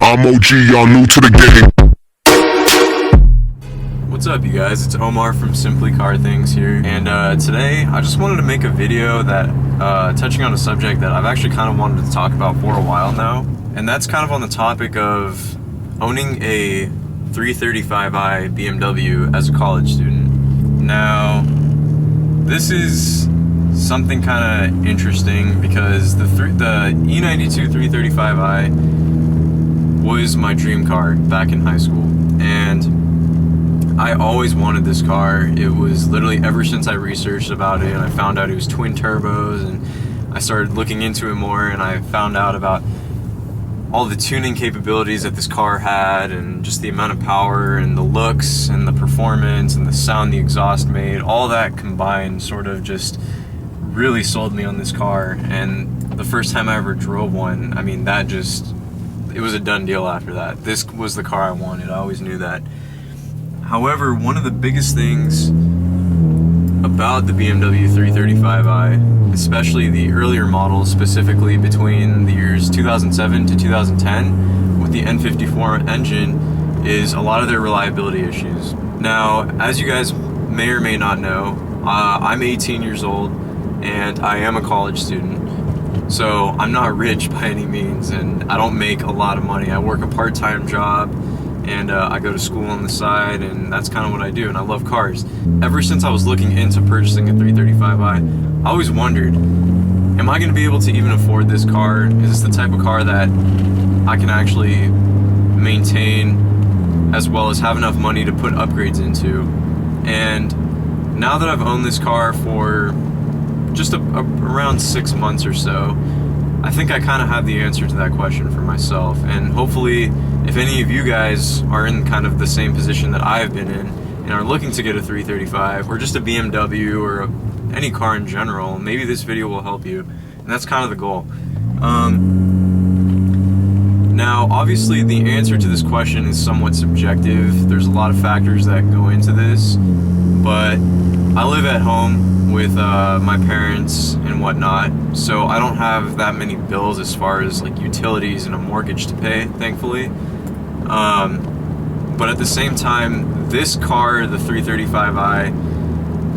I'm OG, y'all new to the game. What's up, you guys? It's Omar from Simply Car Things here, and today I just wanted to make a video that touching on a subject that I've actually kind of wanted to talk about for a while now, and that's kind of on the topic of owning a 335i BMW as a college student. Now, this is something kind of interesting because the E92 335i was my dream car back in high school, and I always wanted this car. It was literally ever since I researched about it and I found out it was twin turbos, and I started looking into it more, and I found out about all the tuning capabilities that this car had, and just the amount of power and the looks and the performance and the sound the exhaust made. All that combined sort of just really sold me on this car, and the first time I ever drove one, I mean, it was a done deal after that. This was the car I wanted. I always knew that. However, one of the biggest things about the BMW 335i, especially the earlier models, specifically between the years 2007 to 2010 with the N54 engine, is a lot of their reliability issues. Now, as you guys may or may not know, I'm 18 years old and I am a college student. So I'm not rich by any means, and I don't make a lot of money. I work a part-time job, and I go to school on the side, and that's kind of what I do, and I love cars. Ever since I was looking into purchasing a 335i, I always wondered, am I going to be able to even afford this car? Is this the type of car that I can actually maintain, as well as have enough money to put upgrades into? And now that I've owned this car for just around 6 months or so, I think I kind of have the answer to that question for myself. And hopefully, if any of you guys are in kind of the same position that I've been in and are looking to get a 335 or just a BMW or any car in general, maybe this video will help you. And that's kind of the goal. Now, obviously, the answer to this question is somewhat subjective. There's a lot of factors that go into this, but I live at home with my parents and whatnot, so I don't have that many bills as far as like utilities and a mortgage to pay, thankfully. But at the same time, this car, the 335i,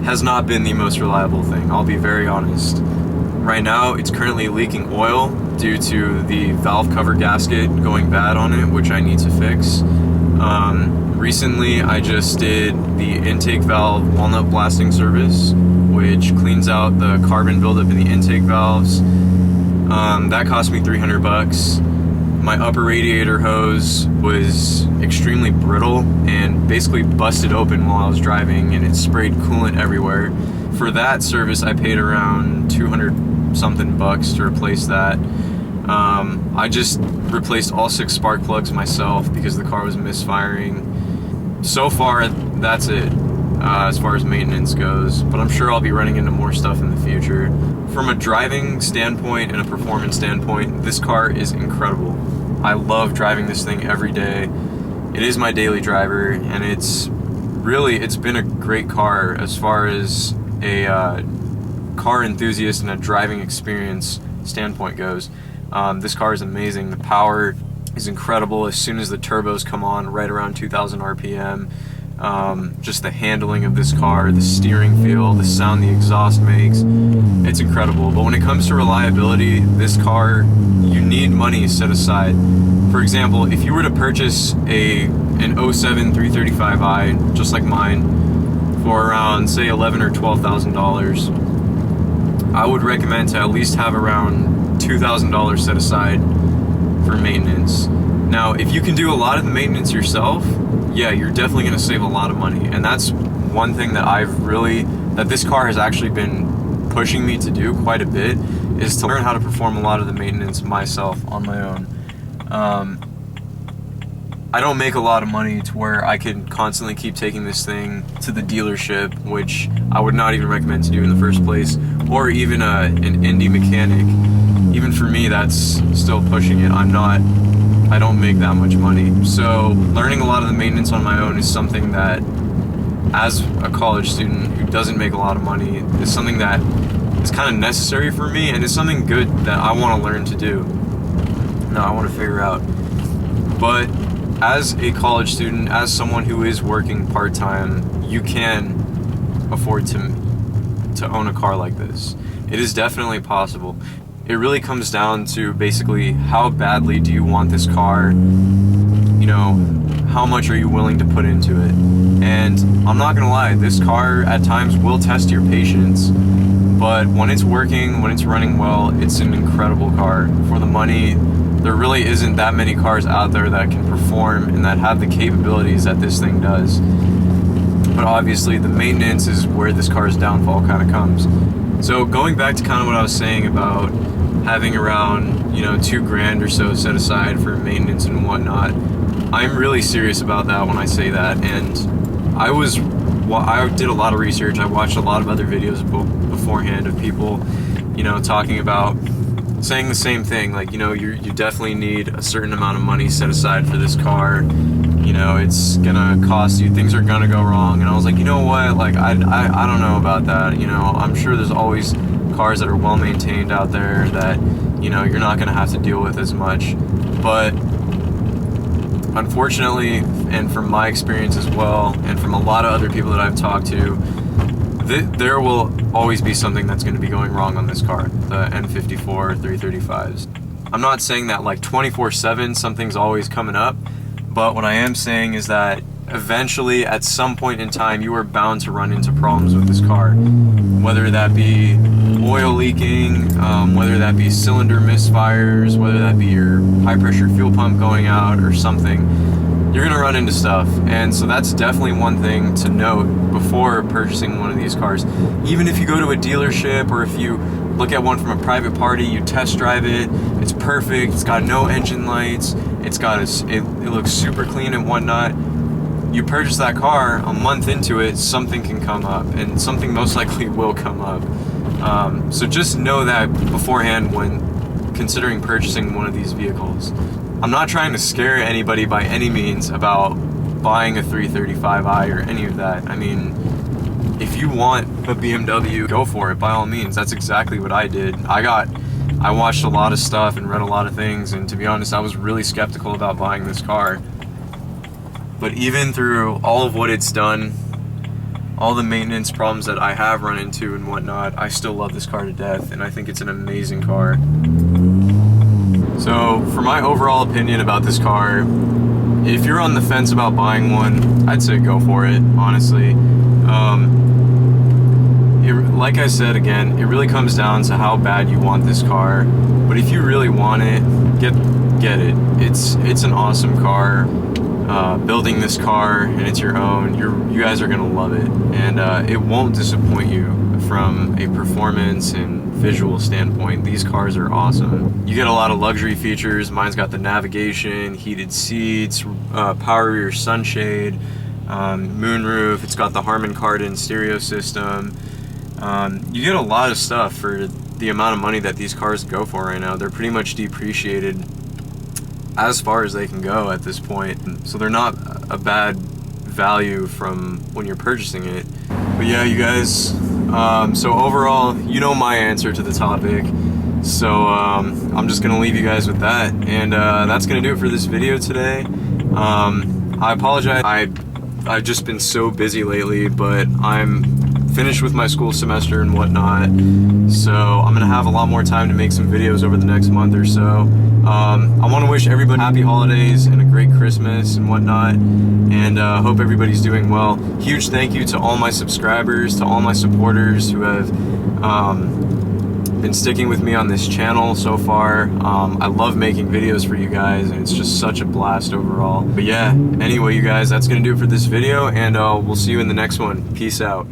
has not been the most reliable thing. I'll be very honest. Right now, it's currently leaking oil due to the valve cover gasket going bad on it, which I need to fix. Recently, I just did the intake valve walnut blasting service, which cleans out the carbon buildup in the intake valves. That cost me $300. My upper radiator hose was extremely brittle and basically busted open while I was driving, and it sprayed coolant everywhere. For that service, I paid around 200 something bucks to replace that. I just replaced all 6 spark plugs myself because the car was misfiring. So far, that's it as far as maintenance goes, but I'm sure I'll be running into more stuff in the future. From a driving standpoint and a performance standpoint, this car is incredible. I love driving this thing every day. It is my daily driver, and it's been a great car as far as a car enthusiast and a driving experience standpoint goes. This car is amazing. The power is incredible as soon as the turbos come on, right around 2,000 RPM. Just the handling of this car, the steering feel, the sound the exhaust makes, it's incredible. But when it comes to reliability, this car, you need money set aside. For example, if you were to purchase an 07 335i, just like mine, for around, say, $11,000 or $12,000, I would recommend to at least have around $2,000 set aside for maintenance. Now, if you can do a lot of the maintenance yourself, yeah, you're definitely going to save a lot of money. And that's one thing that this car has actually been pushing me to do quite a bit, is to learn how to perform a lot of the maintenance myself on my own. I don't make a lot of money to where I can constantly keep taking this thing to the dealership, which I would not even recommend to do in the first place, or even an indie mechanic. Even for me, that's still pushing it. I don't make that much money. So learning a lot of the maintenance on my own is something that, as a college student who doesn't make a lot of money, is something that is kind of necessary for me, and it's something good that I want to learn to do. Now I want to figure out. But as a college student, as someone who is working part-time, you can afford to own a car like this. It is definitely possible. It really comes down to basically how badly do you want this car, you know, how much are you willing to put into it. And I'm not gonna lie, this car at times will test your patience, but when it's working, when it's running well, it's an incredible car. For the money, there really isn't that many cars out there that can perform and that have the capabilities that this thing does. But obviously the maintenance is where this car's downfall kind of comes. So going back to kind of what I was saying about having around, you know, $2,000 or so set aside for maintenance and whatnot, I'm really serious about that when I say that. And I did a lot of research. I watched a lot of other videos beforehand of people, you know, talking about saying the same thing. Like, you know, you definitely need a certain amount of money set aside for this car. You know, it's gonna cost you, things are gonna go wrong. And I was like, you know what, like, I don't know about that. You know, I'm sure there's always cars that are well maintained out there that, you know, you're not gonna have to deal with as much. But unfortunately, and from my experience as well, and from a lot of other people that I've talked to, there will always be something that's going to be going wrong on this car, the N54 335s. I'm not saying that like 24/7 something's always coming up, but what I am saying is that eventually at some point in time you are bound to run into problems with this car, whether that be oil leaking, whether that be cylinder misfires, whether that be your high pressure fuel pump going out or something. You're gonna run into stuff. And so that's definitely one thing to note before purchasing one of these cars. Even if you go to a dealership or if you look at one from a private party, you test drive it, it's perfect, it's got no engine lights, it looks super clean and whatnot. You purchase that car, a month into it, something can come up, and something most likely will come up. So just know that beforehand when considering purchasing one of these vehicles. I'm not trying to scare anybody by any means about buying a 335i or any of that. I mean, if you want a BMW, go for it, by all means. That's exactly what I did. I watched a lot of stuff and read a lot of things, and to be honest, I was really skeptical about buying this car. But even through all of what it's done, all the maintenance problems that I have run into and whatnot, I still love this car to death, and I think it's an amazing car. So for my overall opinion about this car, if you're on the fence about buying one, I'd say go for it, honestly. Like I said again, it really comes down to how bad you want this car. But if you really want it, get it. It's an awesome car. Building this car, and it's your own, you guys are gonna love it, and it won't disappoint you from a performance and visual standpoint. These cars are awesome. You get a lot of luxury features. Mine's got the navigation, heated seats, power rear sunshade, moonroof. It's got the Harman Kardon stereo system. You get a lot of stuff for the amount of money that these cars go for right now. They're pretty much depreciated as far as they can go at this point, so they're not a bad value from when you're purchasing it. But yeah, you guys, so overall, you know my answer to the topic, so I'm just gonna leave you guys with that, and that's gonna do it for this video today. I apologize, I've just been so busy lately, but I'm finished with my school semester and whatnot, so I'm gonna have a lot more time to make some videos over the next month or so. I want to wish everybody happy holidays and a great Christmas and whatnot, and hope everybody's doing well. Huge thank you to all my subscribers, to all my supporters who have been sticking with me on this channel so far. I love making videos for you guys, and it's just such a blast overall. But yeah, anyway, you guys, that's gonna do it for this video, and we'll see you in the next one. Peace out.